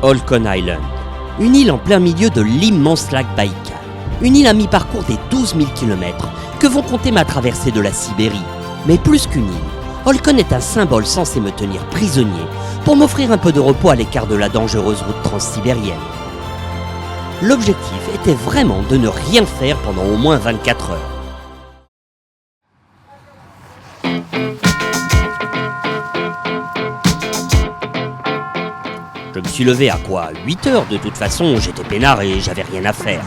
Holcone Island, une île en plein milieu de l'immense lac Baïkal. Une île à mi-parcours des 12 000 km que vont compter ma traversée de la Sibérie. Mais plus qu'une île, Holcone est un symbole censé me tenir prisonnier pour m'offrir un peu de repos à l'écart de la dangereuse route transsibérienne. L'objectif était vraiment de ne rien faire pendant au moins 24 heures. Je me suis levé à quoi 8 heures, de toute façon, j'étais peinard et j'avais rien à faire.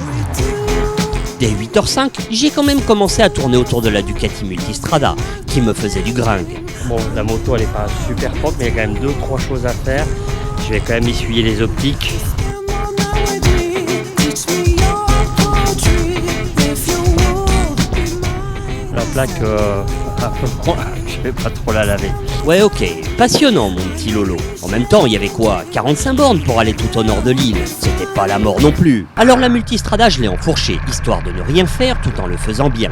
Dès 8h05, j'ai quand même commencé à tourner autour de la Ducati Multistrada, qui me faisait du gringue. Bon, la moto elle est pas super propre, mais il y a quand même 2-3 choses à faire. Je vais quand même essuyer les optiques. La plaque, un peu moins, je vais pas trop la laver. Ouais, ok, passionnant mon petit Lolo. En même temps, il y avait quoi 45 bornes pour aller tout au nord de l'île. C'était pas la mort non plus. Alors la Multistrada, je l'ai enfourchée, histoire de ne rien faire tout en le faisant bien.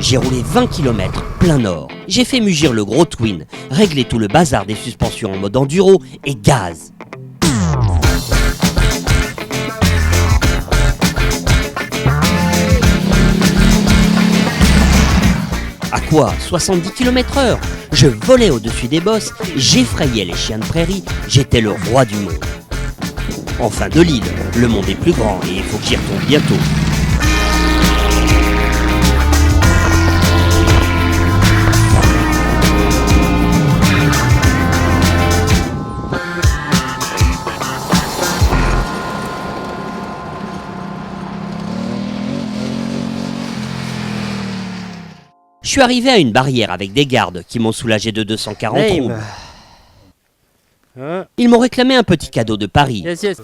J'ai roulé 20 km plein nord. J'ai fait mugir le gros twin, réglé tout le bazar des suspensions en mode enduro et gaz. À quoi 70 km/h. Je volais au-dessus des bosses, j'effrayais les chiens de prairie, j'étais le roi du monde. Enfin de l'île, le monde est plus grand et il faut que j'y retourne bientôt. Je suis arrivé à une barrière avec des gardes qui m'ont soulagé de 240 roubles. Ils m'ont réclamé un petit cadeau de Paris. Yes.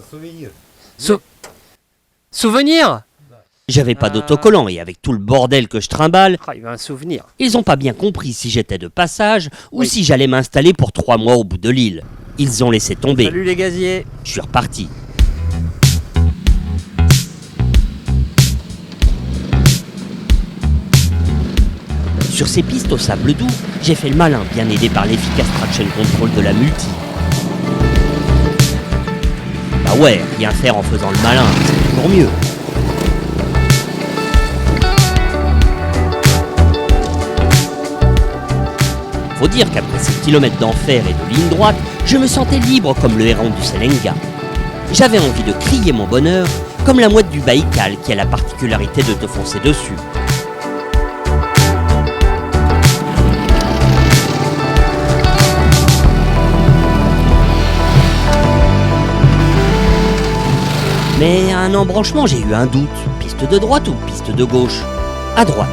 Souvenir. J'avais pas d'autocollant et avec tout le bordel que je trimballe, Il y a un souvenir. ils ont pas bien compris si j'étais de passage ou si j'allais m'installer pour 3 mois au bout de l'île. Ils ont laissé tomber. Salut les gaziers. Je suis reparti. Sur ces pistes au sable doux, j'ai fait le malin, bien aidé par l'efficace traction control de la multi. Bah ouais, rien faire en faisant le malin, c'est toujours mieux. Faut dire qu'après ces kilomètres d'enfer et de ligne droite, je me sentais libre comme le héron du Selenga. J'avais envie de crier mon bonheur, comme la mouette du Baïkal qui a la particularité de te foncer dessus. Mais à un embranchement, j'ai eu un doute. Piste de droite ou piste de gauche? À droite.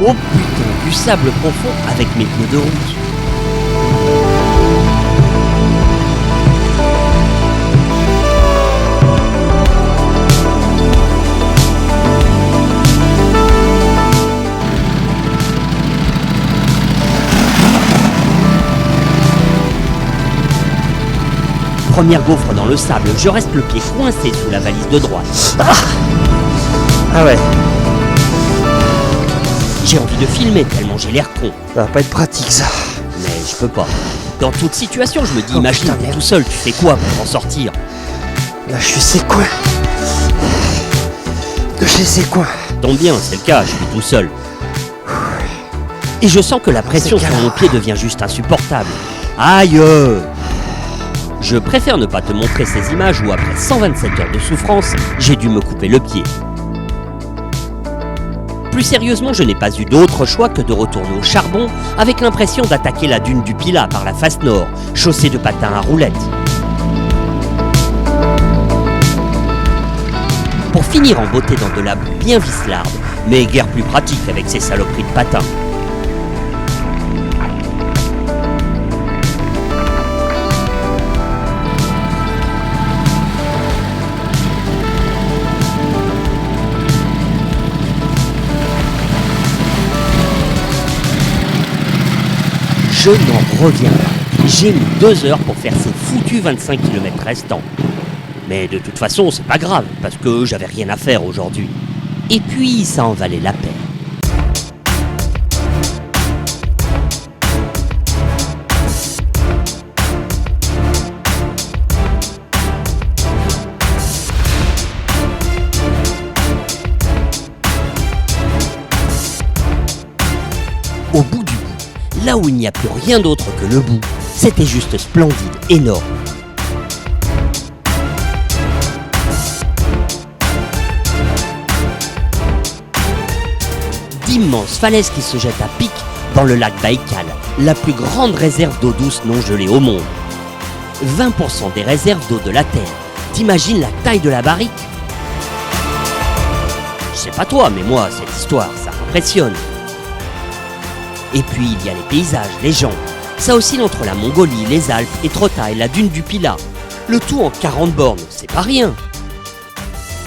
Oh putain, du sable profond avec mes pneus de route. Première gaufre dans le sable, je reste le pied coincé sous la valise de droite. Ah ouais, J'ai envie de filmer tellement j'ai l'air con. ça va pas être pratique ça. Mais je peux pas. Dans toute situation, je me dis, Oh, imagine, putain, t'es merde. tout seul, tu fais quoi pour en sortir? Là je suis c'est quoi. Je sais quoi. Tombe bien, c'est le cas, je suis tout seul. Et je sens que la pression sur mon pied devient juste insupportable. Aïe! Je préfère ne pas te montrer ces images où après 127 heures de souffrance, j'ai dû me couper le pied. Plus sérieusement, je n'ai pas eu d'autre choix que de retourner au charbon avec l'impression d'attaquer la dune du Pilat par la face nord, chaussée de patins à roulettes. Pour finir en beauté dans de la boue bien vislarde, mais guère plus pratique avec ces saloperies de patins. Je n'en reviens pas. J'ai mis 2 heures pour faire ces foutus 25 km restants. Mais de toute façon, c'est pas grave, parce que j'avais rien à faire aujourd'hui. Et puis, ça en valait la peine. là où il n'y a plus rien d'autre que le bout, c'était juste splendide, énorme. D'immenses falaises qui se jettent à pic dans le lac Baïkal, la plus grande réserve d'eau douce non gelée au monde. 20% des réserves d'eau de la Terre. T'imagines la taille de la barrique? Je sais pas toi, mais moi, cette histoire, ça m'impressionne. Et puis, il y a les paysages, les gens. Ça oscille entre la Mongolie, les Alpes, Etretat et la dune du Pilat. Le tout en 40 bornes, c'est pas rien.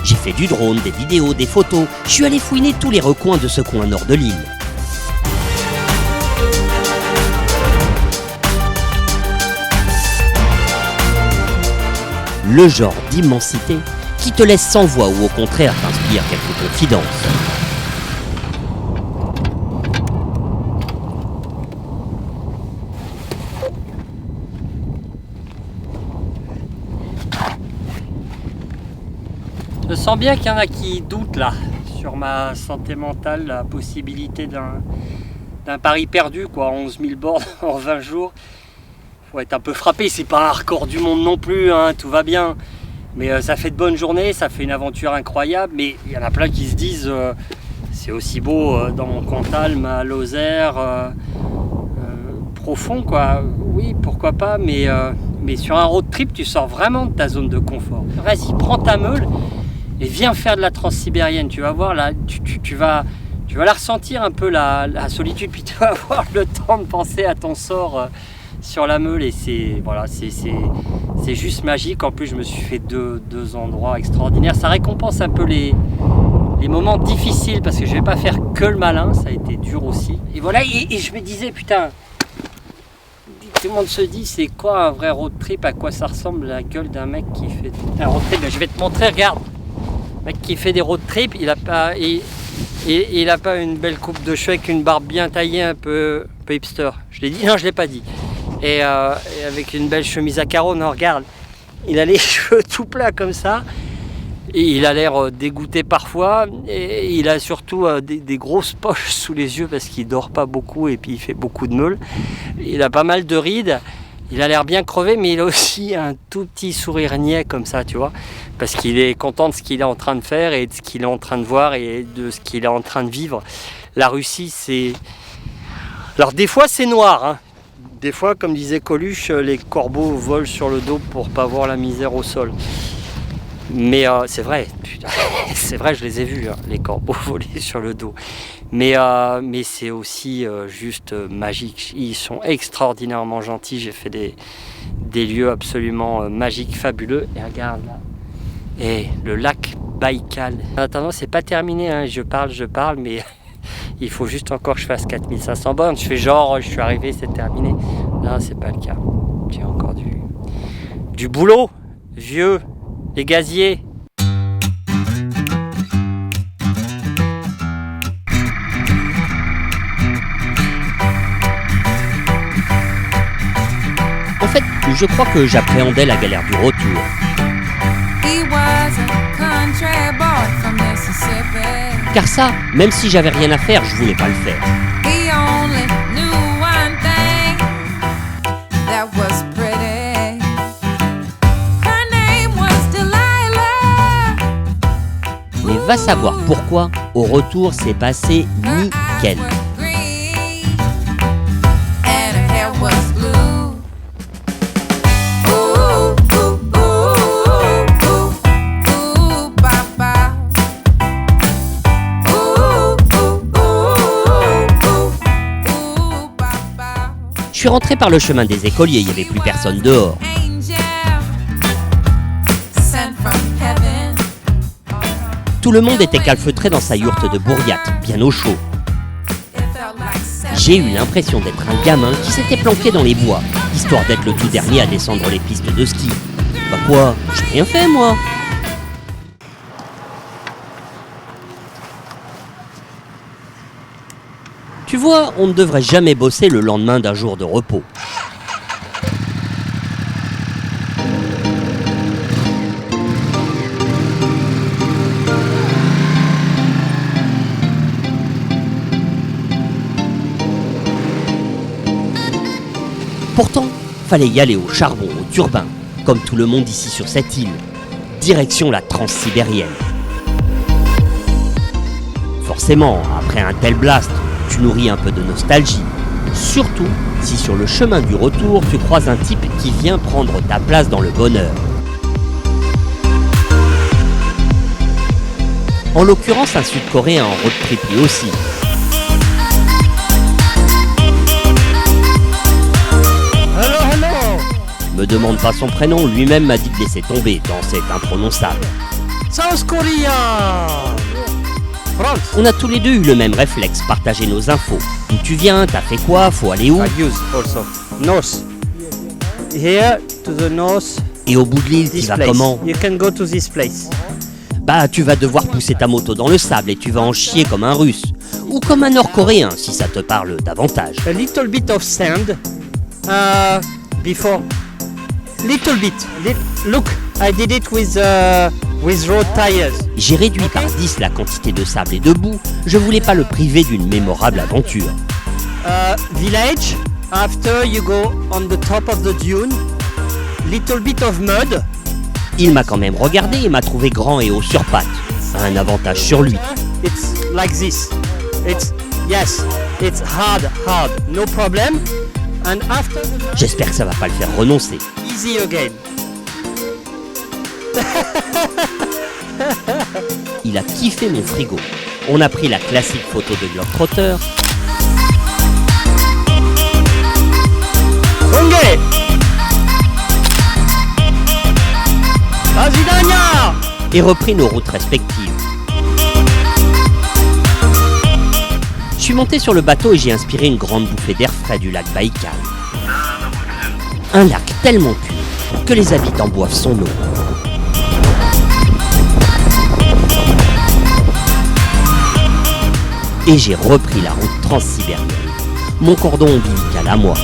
J'ai fait du drone, des vidéos, des photos. Je suis allé fouiner tous les recoins de ce coin nord de l'île. Le genre d'immensité qui te laisse sans voix ou au contraire t'inspire quelques confidences. Je sens bien qu'il y en a qui doutent là sur ma santé mentale, la possibilité d'un pari perdu, quoi, 11 000 bornes en 20 jours. Faut être un peu frappé, c'est pas un record du monde non plus, hein, tout va bien. Mais ça fait de bonnes journées, ça fait une aventure incroyable, mais il y en a plein qui se disent c'est aussi beau dans mon Cantal, à Lozère, profond quoi. Oui, pourquoi pas, mais sur un road trip, tu sors vraiment de ta zone de confort. Vas-y, prends ta meule et viens faire de la transsibérienne, tu vas voir là, tu vas la ressentir un peu la solitude, puis tu vas avoir le temps de penser à ton sort sur la meule et c'est juste magique. En plus je me suis fait deux endroits extraordinaires, ça récompense un peu les moments difficiles parce que je vais pas faire que le malin, ça a été dur aussi. Et voilà, et je me disais putain, tout le monde se dit c'est quoi un vrai road trip, à quoi ça ressemble la gueule d'un mec qui fait un road trip. Je vais te montrer, regarde, le mec qui fait des road trips, il a pas une belle coupe de cheveux avec une barbe bien taillée, un peu hipster. Je l'ai dit? Non, je l'ai pas dit. Et avec une belle chemise à carreaux, non, regarde, il a les cheveux tout plats comme ça, et il a l'air dégoûté parfois, et il a surtout des grosses poches sous les yeux parce qu'il dort pas beaucoup et puis il fait beaucoup de meules. Il a pas mal de rides, il a l'air bien crevé, mais il a aussi un tout petit sourire niais comme ça, tu vois, parce qu'il est content de ce qu'il est en train de faire et de ce qu'il est en train de voir et de ce qu'il est en train de vivre. La Russie, c'est... Alors des fois c'est noir, hein. Des fois, comme disait Coluche, les corbeaux volent sur le dos pour pas voir la misère au sol. Mais c'est vrai, putain, c'est vrai, je les ai vus, hein, les corbeaux voler sur le dos. Mais c'est aussi juste magique. Ils sont extraordinairement gentils. J'ai fait des lieux absolument magiques, fabuleux. Et regarde là, et le lac Baïkal. En attendant, c'est pas terminé, hein. Je parle, mais... Il faut juste encore que je fasse 4500 bornes. Je fais genre, je suis arrivé, c'est terminé. Non, c'est pas le cas. J'ai encore du boulot, vieux, les gaziers. En fait, je crois que j'appréhendais la galère du retour. Car ça, même si j'avais rien à faire, je voulais pas le faire. Mais va savoir pourquoi, au retour, c'est passé nickel. Je suis rentré par le chemin des écoliers, il n'y avait plus personne dehors. Tout le monde était calfeutré dans sa yourte de Bourriate, bien au chaud. J'ai eu l'impression d'être un gamin qui s'était planqué dans les bois, histoire d'être le tout dernier à descendre les pistes de ski. Bah quoi, j'ai rien fait moi. Tu vois, on ne devrait jamais bosser le lendemain d'un jour de repos. Pourtant, fallait y aller au charbon, au turbin, comme tout le monde ici sur cette île. Direction la transsibérienne. Forcément, après un tel blast, tu nourris un peu de nostalgie. Surtout si sur le chemin du retour, tu croises un type qui vient prendre ta place dans le bonheur. En l'occurrence, un Sud-Coréen en road trip lui aussi. Me demande pas son prénom, lui-même m'a dit de laisser tomber, dans cet imprononçable. South Korea. France. On a tous les deux eu le même réflexe, partager nos infos. D'où tu viens, t'as fait quoi, faut aller où? I use also. North. Here to the north. Et au bout de l'île, tu This vas place. comment? You can go to this place. Bah, tu vas devoir pousser ta moto dans le sable et tu vas en chier comme un Russe. Ou comme un Nord-Coréen, si ça te parle davantage. A little bit of sand. Before. Little bit. Look, I did it with road tires. J'ai réduit par 10 la quantité de sable et de boue, je voulais pas le priver d'une mémorable aventure. Village. After you go on the top of the dune. Little bit of mud. Il m'a quand même regardé et m'a trouvé grand et haut sur pattes. Un avantage sur lui. It's like this. It's hard, no problem. And after J'espère que ça va pas le faire renoncer. easy again. Il a kiffé mon frigo. On a pris la classique photo de Globetrotter. Bongue. Asidania. Et repris nos routes respectives. Je suis monté sur le bateau et j'ai inspiré une grande bouffée d'air frais du lac Baïkal. Un lac tellement pur que les habitants boivent son eau. Et j'ai repris la route transsibérienne, mon cordon ombilical à moi.